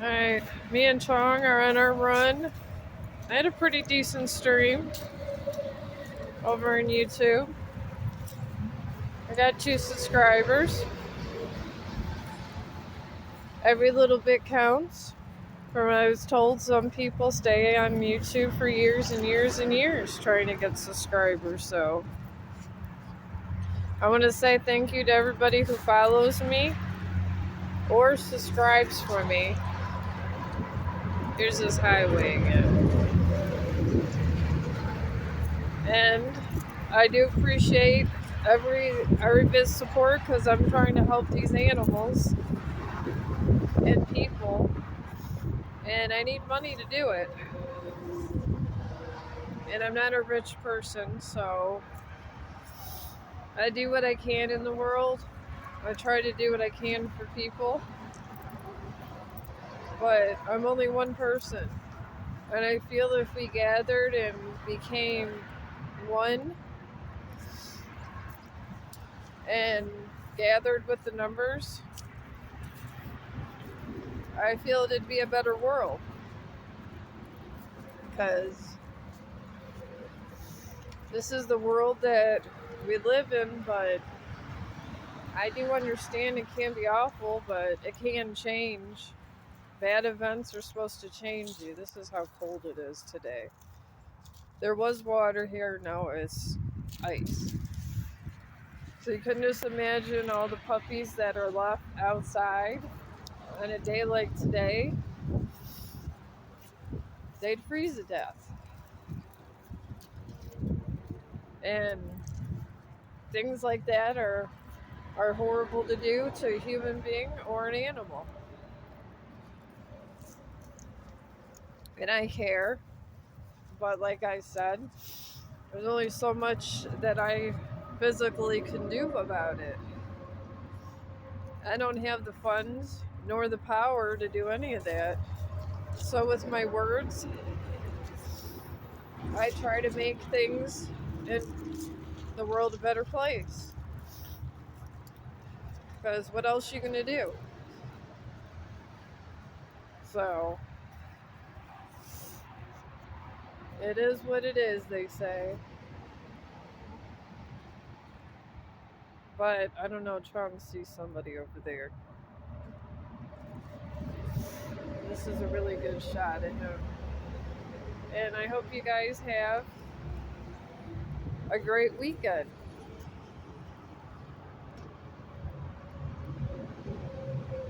Alright, me and Chong are on our run. I had a pretty decent stream over on YouTube. I got 2 subscribers. Every little bit counts. From what I was told, some people stay on YouTube for years and years and years trying to get subscribers. So I want to say thank you to everybody who follows me or subscribes for me. Here's this highway again. And I do appreciate every bit of support because I'm trying to help these animals and people, and I need money to do it. And I'm not a rich person, so I do what I can in the world. I try to do what I can for people, but I'm only one person. And I feel if we gathered and became one and gathered with the numbers, I feel it'd be a better world. Because this is the world that we live in, but I do understand it can be awful, but it can change. Bad events are supposed to change you. This is how cold it is today. There was water here, now it's ice. So you can just imagine all the puppies that are left outside on a day like today. They'd freeze to death. And things like that are horrible to do to a human being or an animal. And I care, but like I said, there's only so much that I physically can do about it. I don't have the funds nor the power to do any of that. So with my words, I try to make things in the world a better place. Because what else are you going to do? So it is what it is, they say. But I don't know, Chong sees somebody over there. This is a really good shot at him. And I hope you guys have a great weekend.